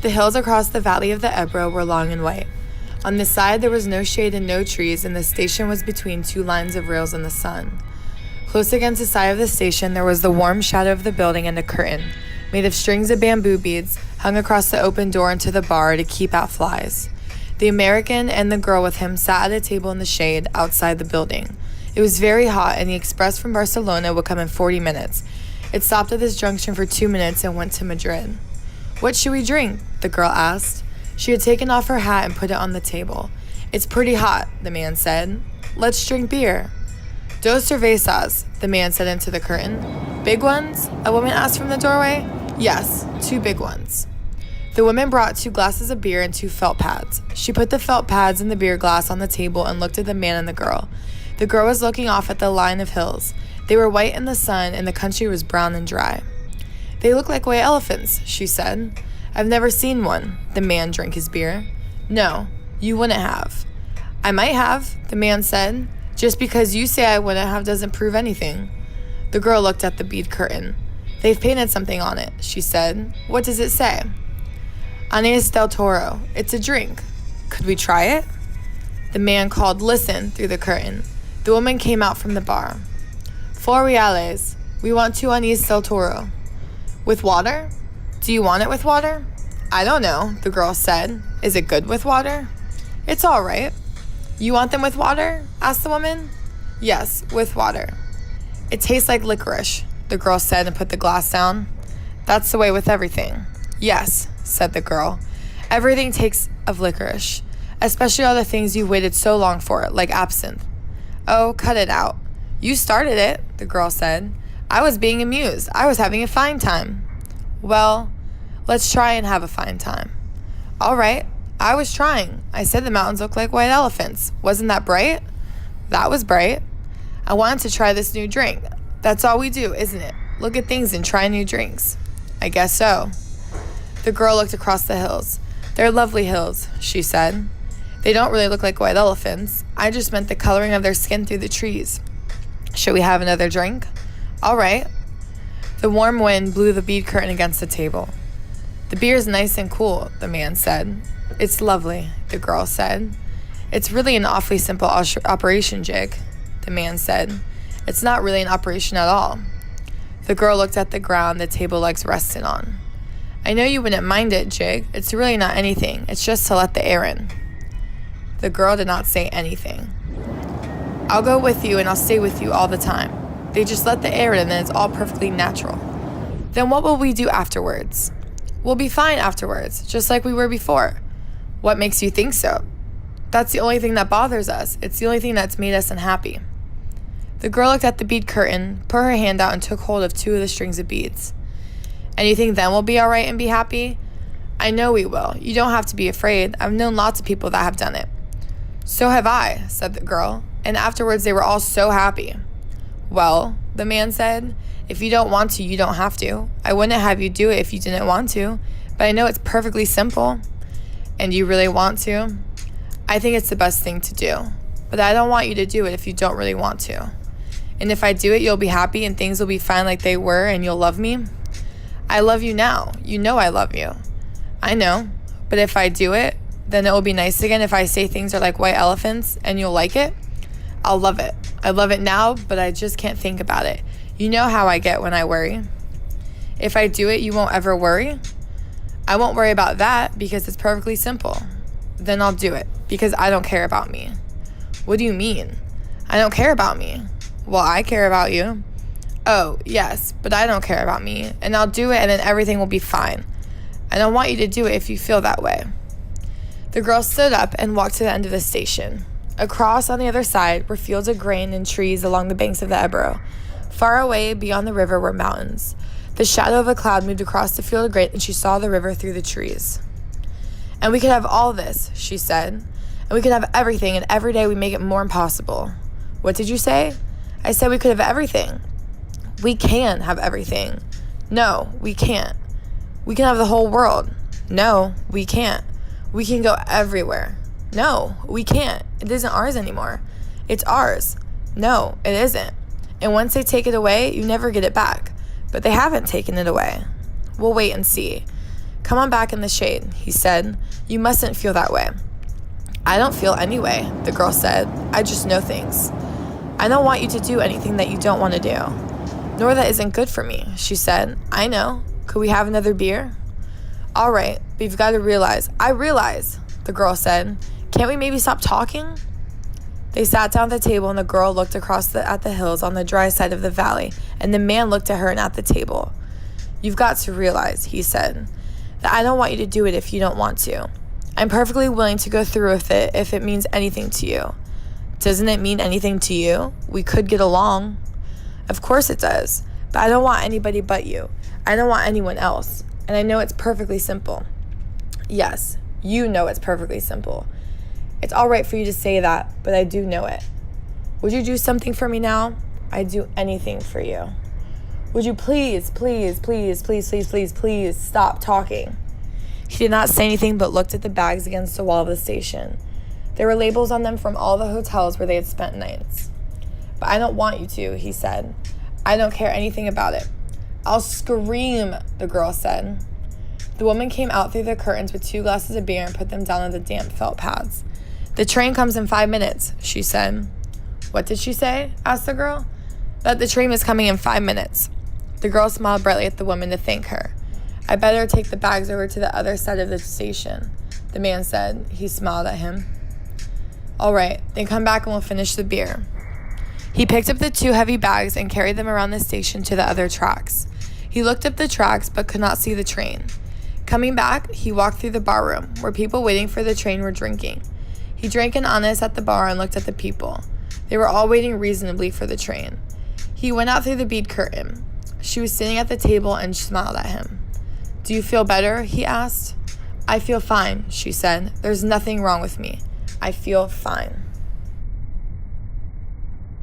The hills across the valley of the Ebro were long and white. On this side there was no shade and no trees, and the station was between two lines of rails in the sun. Close against the side of the station there was the warm shadow of the building and a curtain, made of strings of bamboo beads, hung across the open door into the bar to keep out flies. The American and the girl with him sat at a table in the shade outside the building. It was very hot, and the express from Barcelona would come in 40 minutes. It stopped at this junction for 2 minutes and went to Madrid. "What should we drink?" the girl asked. She had taken off her hat and put it on the table. "It's pretty hot," the man said. "Let's drink beer." "Dos cervezas," the man said into the curtain. "Big ones?" a woman asked from the doorway. "Yes, 2 big ones." The woman brought 2 glasses of beer and 2 felt pads. She put the felt pads in the beer glass on the table and looked at the man and the girl. The girl was looking off at the line of hills. They were white in the sun, and the country was brown and dry. "They look like white elephants," she said. "I've never seen one." The man drank his beer. "No, you wouldn't have." "I might have," the man said. "Just because you say I wouldn't have doesn't prove anything." The girl looked at the bead curtain. "They've painted something on it," she said. "What does it say?" "Anís del Toro. It's a drink. Could we try it?" The man called, "Listen," through the curtain. The woman came out from the bar. "4 reales. We want 2 Anís del Toro." "With water? Do you want it with water?" "I don't know," the girl said. "Is it good with water?" "It's all right." "You want them with water?" asked the woman. "Yes, with water." "It tastes like licorice," the girl said and put the glass down. "That's the way with everything." "Yes," said the girl. "Everything tastes of licorice, especially all the things you waited so long for, like absinthe." "Oh, cut it out. You started it," the girl said. "I was being amused. I was having a fine time." "Well, let's try and have a fine time." "All right. I was trying. I said the mountains look like white elephants. Wasn't that bright?" "That was bright." "I wanted to try this new drink. That's all we do, isn't it? Look at things and try new drinks." "I guess so." The girl looked across the hills. "They're lovely hills," she said. "They don't really look like white elephants. I just meant the coloring of their skin through the trees. Should we have another drink?" "All right." The warm wind blew the bead curtain against the table. "The beer's nice and cool," the man said. "It's lovely," the girl said. "It's really an awfully simple operation, Jig," the man said. "It's not really an operation at all." The girl looked at the ground the table legs rested on. "I know you wouldn't mind it, Jig. It's really not anything. It's just to let the air in." The girl did not say anything. "I'll go with you and I'll stay with you all the time. They just let the air in and it's all perfectly natural." "Then what will we do afterwards?" "We'll be fine afterwards, just like we were before." "What makes you think so?" "That's the only thing that bothers us. It's the only thing that's made us unhappy." The girl looked at the bead curtain, put her hand out and took hold of 2 of the strings of beads. "And you think then we'll be all right and be happy?" "I know we will. You don't have to be afraid. I've known lots of people that have done it." "So have I," said the girl, "and afterwards they were all so happy." "Well," the man said, "if you don't want to, you don't have to. I wouldn't have you do it if you didn't want to, but I know it's perfectly simple." "And you really want to?" "I think it's the best thing to do, but I don't want you to do it if you don't really want to." "And if I do it, you'll be happy and things will be fine like they were and you'll love me?" "I love you now. You know I love you." "I know, but if I do it, then it will be nice again if I say things are like white elephants and you'll like it?" "I'll love it. I love it now, but I just can't think about it. You know how I get when I worry." "If I do it, you won't ever worry?" "I won't worry about that because it's perfectly simple." "Then I'll do it because I don't care about me." "What do you mean?" "I don't care about me." "Well, I care about you." "Oh, yes, but I don't care about me, and I'll do it and then everything will be fine. I don't want you to do it if you feel that way." The girl stood up and walked to the end of the station. Across on the other side were fields of grain and trees along the banks of the Ebro. Far away beyond the river were mountains. The shadow of a cloud moved across the field of grain and she saw the river through the trees. "And we could have all this," she said. "And we could have everything, and every day we make it more impossible." "What did you say?" "I said we could have everything." "We can have everything." "No, we can't." "We can have the whole world." "No, we can't." "We can go everywhere." "No, we can't. It isn't ours anymore." "It's ours." "No, it isn't. And once they take it away, you never get it back. But they haven't taken it away." "We'll wait and see." "Come on back in the shade," he said. "You mustn't feel that way." "I don't feel any way," the girl said. "I just know things." "I don't want you to do anything that you don't want to do." "Nor that isn't good for me," she said. "I know. Could we have another beer?" "All right, but you've got to realize." "I realize," the girl said. "Can't we maybe stop talking?" They sat down at the table, and the girl looked across at the hills on the dry side of the valley, and the man looked at her and at the table. "You've got to realize," he said, "that I don't want you to do it if you don't want to. I'm perfectly willing to go through with it if it means anything to you." "Doesn't it mean anything to you? We could get along." "Of course it does, but I don't want anybody but you. I don't want anyone else, and I know it's perfectly simple." "Yes, you know it's perfectly simple. It's all right for you to say that, but I do know it." "Would you do something for me now?" "I'd do anything for you." "Would you please stop talking?" He did not say anything but looked at the bags against the wall of the station. There were labels on them from all the hotels where they had spent nights. "But I don't want you to," he said. "I don't care anything about it." "I'll scream," the girl said. The woman came out through the curtains with 2 glasses of beer and put them down on the damp felt pads. "The train comes in 5 minutes, she said. "What did she say?" asked the girl. "That the train was coming in 5 minutes. The girl smiled brightly at the woman to thank her. "I better take the bags over to the other side of the station," the man said. He smiled at him. "All right, then come back and we'll finish the beer." He picked up the 2 heavy bags and carried them around the station to the other tracks. He looked up the tracks but could not see the train. Coming back, he walked through the bar room, where people waiting for the train were drinking. He drank an anise at the bar and looked at the people. They were all waiting reasonably for the train. He went out through the bead curtain. She was sitting at the table and smiled at him. "Do you feel better?" he asked. "I feel fine," she said. "There's nothing wrong with me. I feel fine."